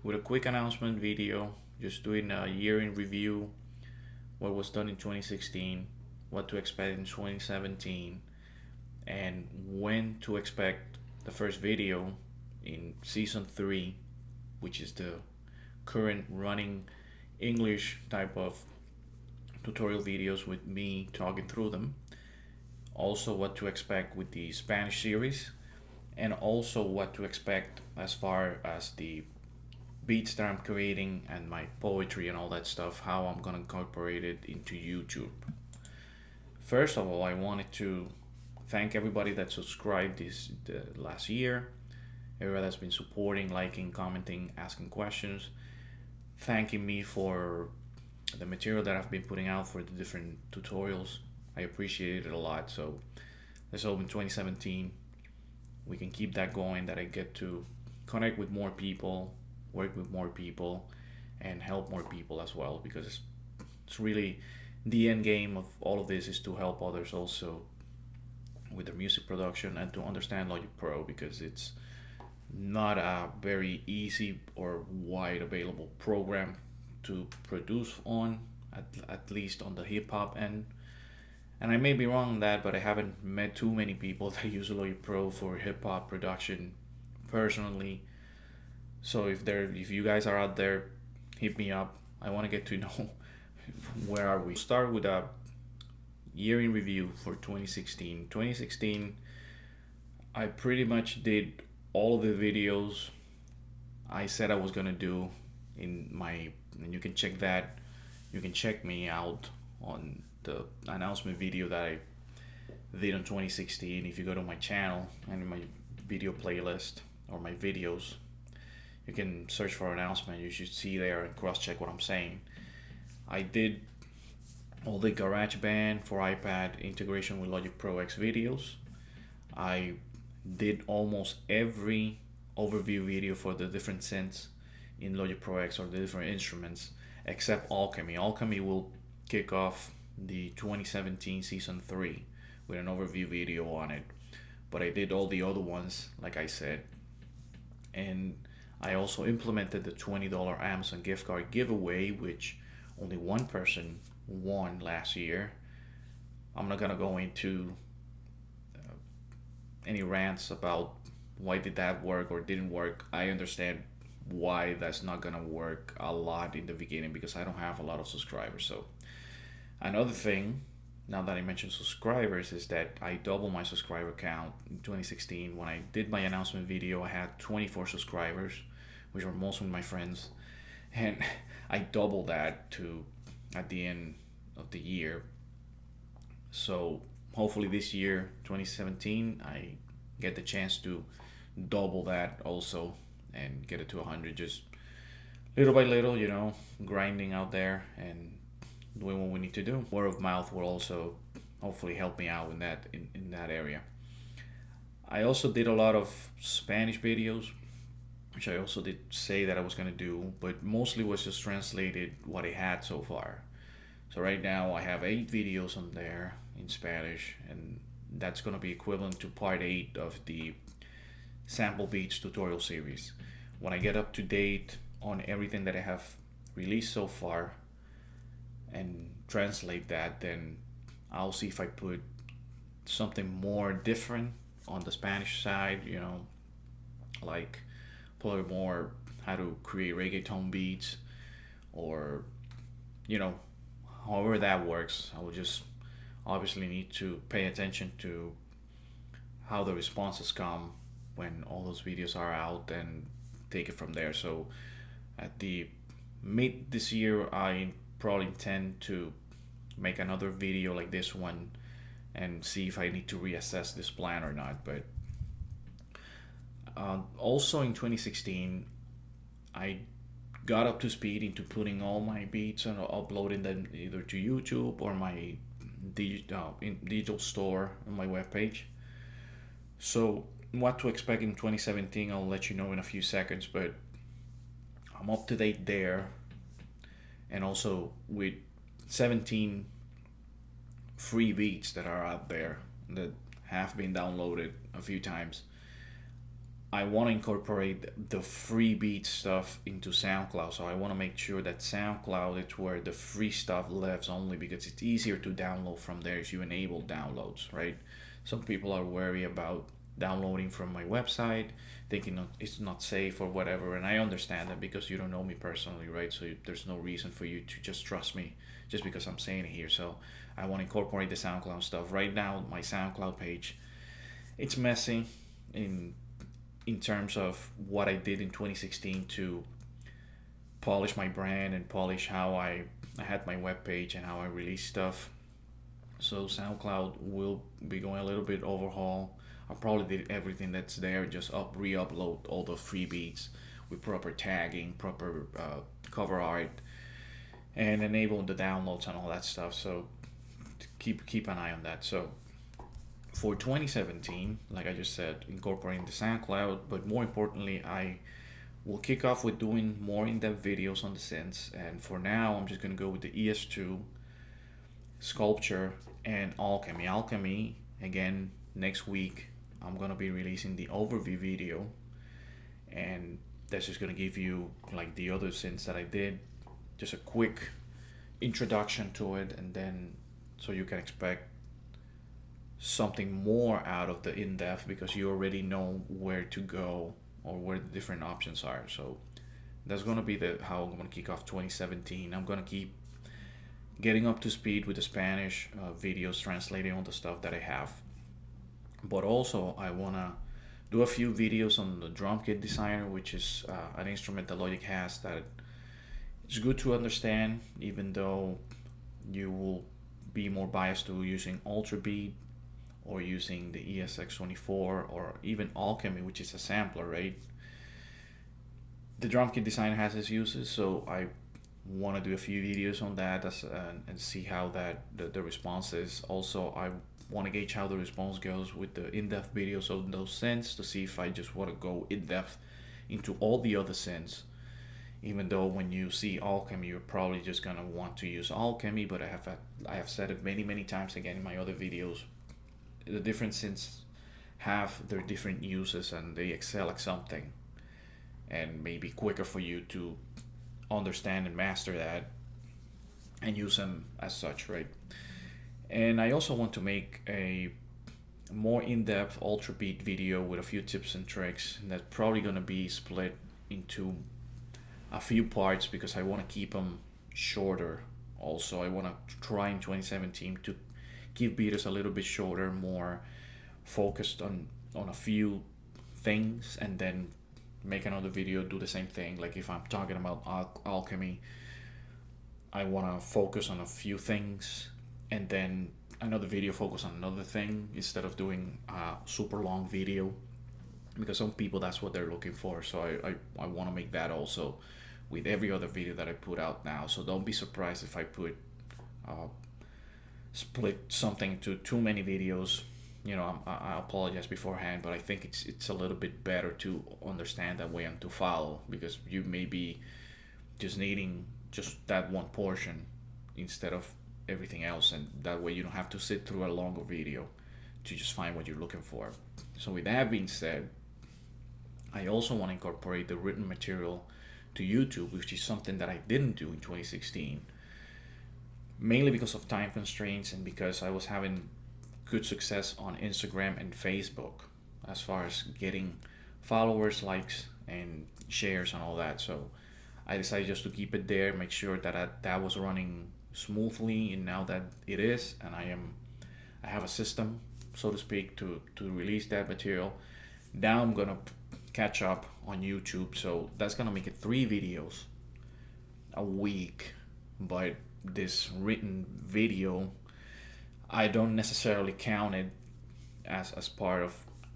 with a quick announcement video, just doing a year in review, what was done in 2016, what to expect in 2017, and when to expect the first video in season 3, which is the current running English type of tutorial videos with me talking through them. Also, what to expect with the Spanish series, and also what to expect as far as the beats that I'm creating and my poetry and all that stuff, how I'm gonna incorporate it into YouTube. First of all, I wanted to thank everybody that subscribed the last year, everybody that's been supporting, liking, commenting, asking questions, thanking me for the material that I've been putting out for the different tutorials. I appreciate it a lot. So let's hope in 2017 we can keep that going, that I get to connect with more people, work with more people, and help more people as well, because it's really the end game of all of this is to help others also with their music production and to understand Logic Pro, because it's not a very easy or wide available program to produce on, at least on the hip hop end. And I may be wrong on that, but I haven't met too many people that use Logic Pro for hip hop production personally. So if you guys are out there, hit me up. I want to get to know where are we. Start with a year in review for 2016. 2016, I pretty much did all of the videos I said I was gonna do in my, and you can check that. You can check me out on the announcement video that I did in 2016. If you go to my channel and my video playlist or my videos, you can search for announcement. You should see there and cross check what I'm saying. I did all the GarageBand for iPad integration with Logic Pro X videos. I did almost every overview video for the different synths in Logic Pro X or the different instruments, except Alchemy. Alchemy will kick off the 2017 season 3 with an overview video on it. But I did all the other ones, like I said. And I also implemented the $20 Amazon gift card giveaway, which only one person won last year. I'm not gonna go into any rants about why did that work or didn't work. I understand why that's not gonna work a lot in the beginning, because I don't have a lot of subscribers. So another thing, now that I mentioned subscribers, is that I doubled my subscriber count in 2016. When I did my announcement video, I had 24 subscribers, which were mostly my friends, and I doubled that to at the end of the year. So hopefully this year, 2017, I get the chance to double that also and get it to 100, just little by little, grinding out there and doing what we need to do. Word of mouth will also hopefully help me out in that area. I also did a lot of Spanish videos, which I also did say that I was gonna do, but mostly was just translated what I had so far. So right now I have 8 videos on there in Spanish, and that's gonna be equivalent to part 8 of the sample beats tutorial series. When I get up to date on everything that I have released so far and translate that, then I'll see if I put something more different on the Spanish side, like probably more how to create reggaeton beats, or however that works. I will just obviously need to pay attention to how the responses come when all those videos are out and take it from there. So at the mid this year, I probably intend to make another video like this one and see if I need to reassess this plan or not. But also in 2016, I got up to speed into putting all my beats and uploading them either to YouTube or my digital store on my webpage. So what to expect in 2017, I'll let you know in a few seconds, but I'm up to date there. And also with 17 free beats that are out there that have been downloaded a few times, I want to incorporate the free beat stuff into SoundCloud. So I want to make sure that SoundCloud is where the free stuff lives only, because it's easier to download from there if you enable downloads, right? Some people are wary about downloading from my website, thinking it's not safe or whatever. And I understand that because you don't know me personally, right? So there's no reason for you to just trust me just because I'm saying it here. So I want to incorporate the SoundCloud stuff. Right now, my SoundCloud page, it's messy in in terms of what I did in 2016 to polish my brand and polish how I had my webpage and how I release stuff. So SoundCloud will be going a little bit overhaul. I probably did everything that's there, just re-upload all the free beats with proper tagging, proper cover art, and enable the downloads and all that stuff. So keep an eye on that. So for 2017, like I just said, incorporating the SoundCloud, but more importantly, I will kick off with doing more in-depth videos on the synths. And for now, I'm just gonna go with the ES2, Sculpture, and Alchemy. Alchemy, again, next week, I'm gonna be releasing the overview video, and that's just gonna give you like the other synths that I did, just a quick introduction to it, and then so you can expect something more out of the in-depth because you already know where to go or where the different options are. So that's gonna be the how I'm gonna kick off 2017. I'm gonna keep getting up to speed with the Spanish videos, translating all the stuff that I have. But also I wanna do a few videos on the drum kit designer, which is an instrument that Logic has that it's good to understand, even though you will be more biased to using Ultra Beat or using the ESX24 or even Alchemy, which is a sampler, right? The drum kit design has its uses, so I want to do a few videos on that and see how the response is. Also, I want to gauge how the response goes with the in-depth videos of those synths to see if I just want to go in-depth into all the other synths. Even though when you see Alchemy, you're probably just gonna want to use Alchemy, but I have said it many times again in my other videos. The different synths have their different uses and they excel at something, and maybe quicker for you to understand and master that and use them as such, right? And I also want to make a more in-depth ultra beat video with a few tips and tricks, and that's probably going to be split into a few parts because I want to keep them shorter. Also, I want to try in 2017 to give beaters a little bit shorter, more focused on a few things, and then make another video do the same thing. Like if I'm talking about Alchemy, I want to focus on a few things, and then another video focus on another thing instead of doing a super long video, because some people that's what they're looking for. So I want to make that also with every other video that I put out now. So don't be surprised if I put split something to too many videos. You know, I apologize beforehand, but I think it's a little bit better to understand that way and to follow, because you may be just needing just that one portion instead of everything else, and that way you don't have to sit through a longer video to just find what you're looking for. So with that being said, I also want to incorporate the written material to YouTube, which is something that I didn't do in 2016, mainly because of time constraints and because I was having good success on Instagram and Facebook as far as getting followers, likes, and shares and all that. So I decided just to keep it there, make sure that that was running smoothly, and now that it is, and I have a system, so to speak, to release that material. Now I'm gonna catch up on YouTube, so that's gonna make it 3 videos a week. But this written video, I don't necessarily count it as part of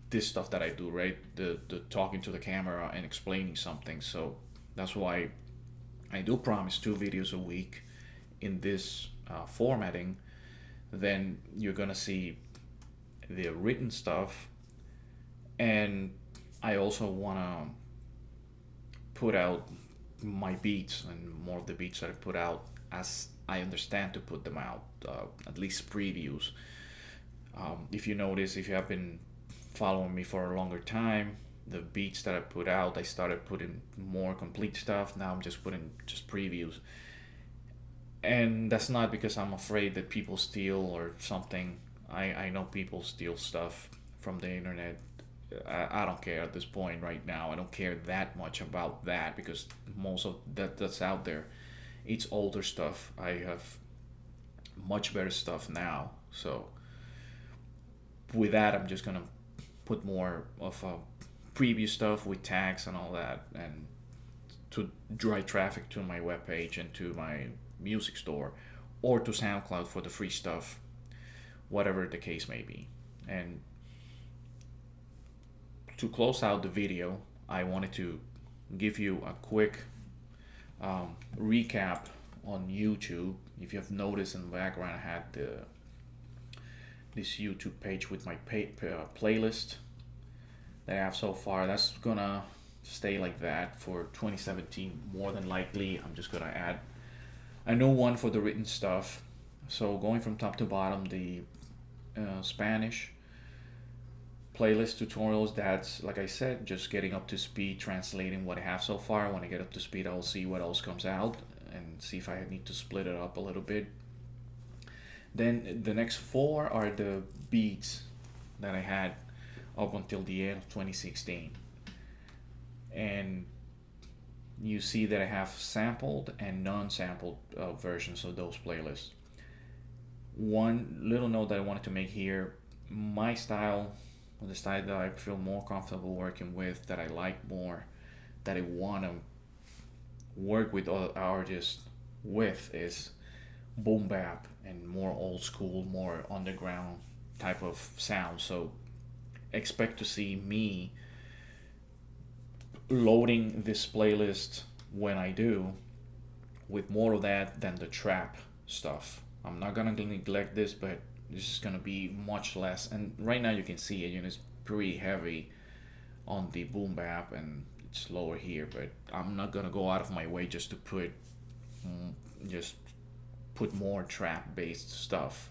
this stuff that I do, right? The talking to the camera and explaining something. So that's why I do promise 2 videos a week in this formatting. Then you're gonna see the written stuff, and I also wanna put out my beats and more of the beats that I put out as I understand to put them out, at least previews. If you notice, if you have been following me for a longer time, the beats that I put out, I started putting more complete stuff. Now I'm just putting just previews. And that's not because I'm afraid that people steal or something. I know people steal stuff from the internet. I don't care at this point right now. I don't care that much about that because most of that's out there, it's older stuff. I have much better stuff now. So with that, I'm just gonna put more of previous stuff with tags and all that, and to drive traffic to my webpage and to my music store, or to SoundCloud for the free stuff, whatever the case may be. And to close out the video, I wanted to give you a quick recap on YouTube. If you have noticed in the background, I had this YouTube page with my playlist that I have so far. That's gonna stay like that for 2017. More than likely, I'm just gonna add a new one for the written stuff. So going from top to bottom, the Spanish playlist tutorials, that's like I said, just getting up to speed, translating what I have so far. When I get up to speed, I'll see what else comes out and see if I need to split it up a little bit. Then the next four are the beats that I had up until the end of 2016. And you see that I have sampled and non-sampled versions of those playlists. One little note that I wanted to make here, my style, the style that I feel more comfortable working with, that I like more, that I want to work with other artists with, is boom bap and more old school, more underground type of sound. So expect to see me loading this playlist when I do with more of that than the trap stuff. I'm not gonna neglect this, but this is gonna be much less. And right now you can see it, it's pretty heavy on the boom bap and it's lower here, but I'm not gonna go out of my way just to just put more trap based stuff.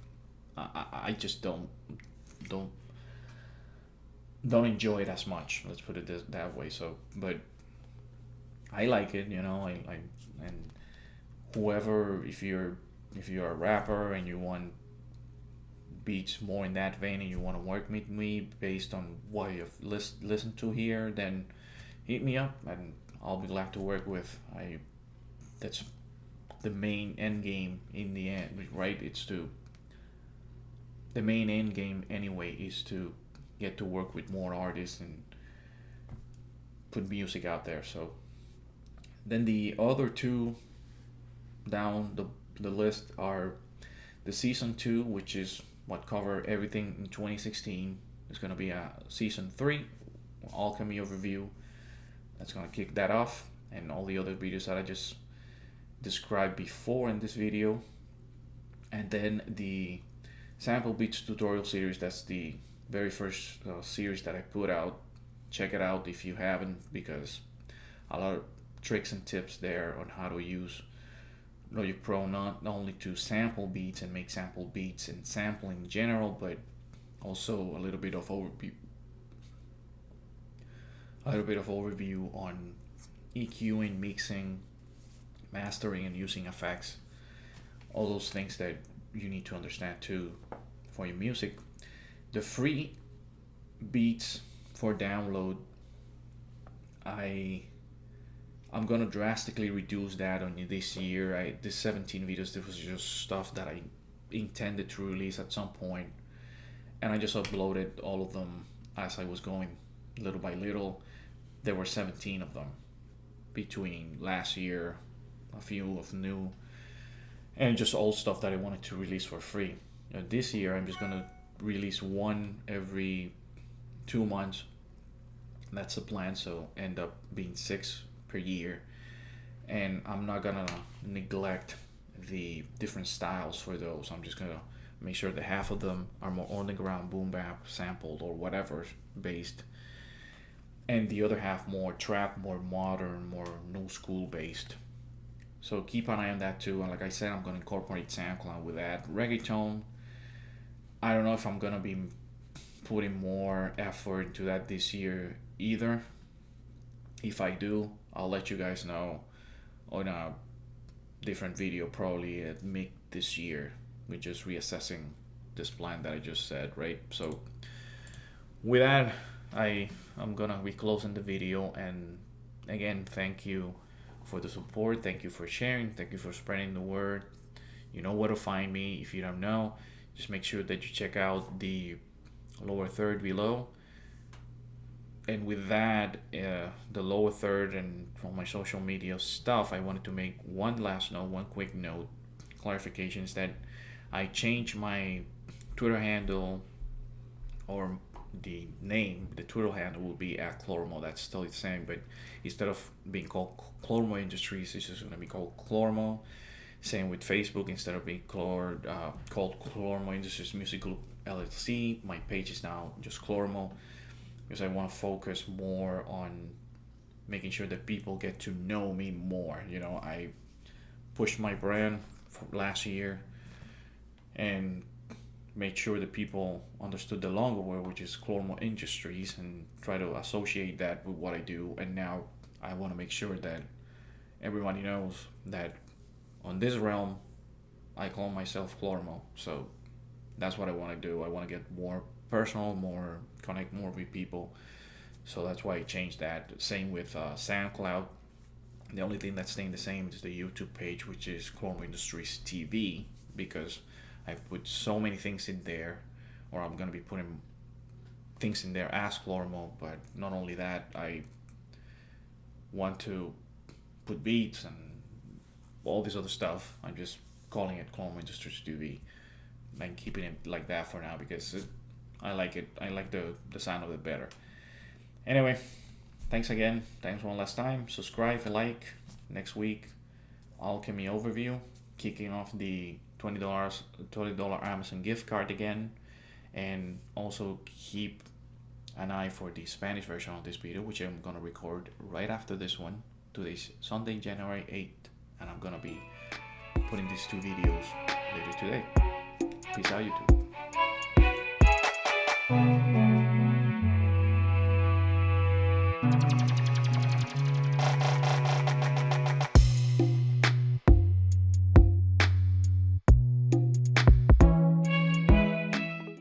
I just don't enjoy it as much. Let's put it that way. So, but I like it, I and whoever, if you're a rapper and you want beats more in that vein and you want to work with me based on what you've listened to here, then hit me up and I'll be glad to work with. That's the main end game in the end, right? The main end game anyway is to get to work with more artists and put music out there. So then the other two down the list are the season 2, which is what cover everything in 2016. It's going to be a season 3 alchemy overview. That's going to kick that off, and all the other videos that I just described before in this video. And then the sample beats tutorial series, that's the very first series that I put out. Check it out if you haven't, because a lot of tricks and tips there on how to use Logic Pro, not only to sample beats and make sample beats and sample in general, but also a little bit of overview on EQing, mixing, mastering, and using effects. All those things that you need to understand too for your music. The free beats for download, I'm gonna drastically reduce that on this year. This 17 videos, this was just stuff that I intended to release at some point, and I just uploaded all of them as I was going, little by little. There were 17 of them between last year, a few of new, and just old stuff that I wanted to release for free. This year, I'm just gonna release one every 2 months. That's the plan. So end up being 6 per year, and I'm not gonna neglect the different styles for those. I'm just gonna make sure that half of them are more on the ground boom bap sampled or whatever based, and the other half more trap, more modern, more new school based. So keep an eye on that too. And like I said, I'm gonna incorporate SoundCloud with that. Reggaeton, I don't know if I'm gonna be putting more effort into that this year. either. If I do, I'll let you guys know on a different video, probably at mid this year. We're just reassessing this plan that I just said, right? So with that, I'm gonna be closing the video, and again, thank you for the support, thank you for sharing, thank you for spreading the word. You know where to find me. If you don't know, just make sure that you check out the lower third below. And with that, the lower third and from my social media stuff, I wanted to make one last note, one quick note, clarifications that I changed my Twitter handle, or the name, the Twitter handle will be at Clormo. That's still the same, but instead of being called Clormo Industries, it's just going to be called Clormo. Same with Facebook. Instead of being called Clormo Industries Music Group LLC, my page is now just Clormo, because I want to focus more on making sure that people get to know me more. You know, I pushed my brand for last year and made sure that people understood the longer word, which is Clormo Industries, and try to associate that with what I do. And now I want to make sure that everybody knows that on this realm, I call myself Clormo. So that's what I want to do. I want to get more personal, more connect more with people. So that's why I changed that. Same with SoundCloud. The only thing that's staying the same is the YouTube page, which is Clormo Industries TV, because I've put so many things in there, or I'm gonna be putting things in there as Clormo. But not only that, I want to put beats and all this other stuff. I'm just calling it Clormo Industries TV and keeping it like that for now, because I like it. I like the sound of it better. Anyway, thanks again. Thanks one last time. Subscribe if you like. Next week, Alchemy overview, kicking off the $20 Amazon gift card again, and also keep an eye for the Spanish version of this video, which I'm gonna record right after this one. Today's Sunday, January 8th, and I'm gonna be putting these two videos later today. Peace out, YouTube.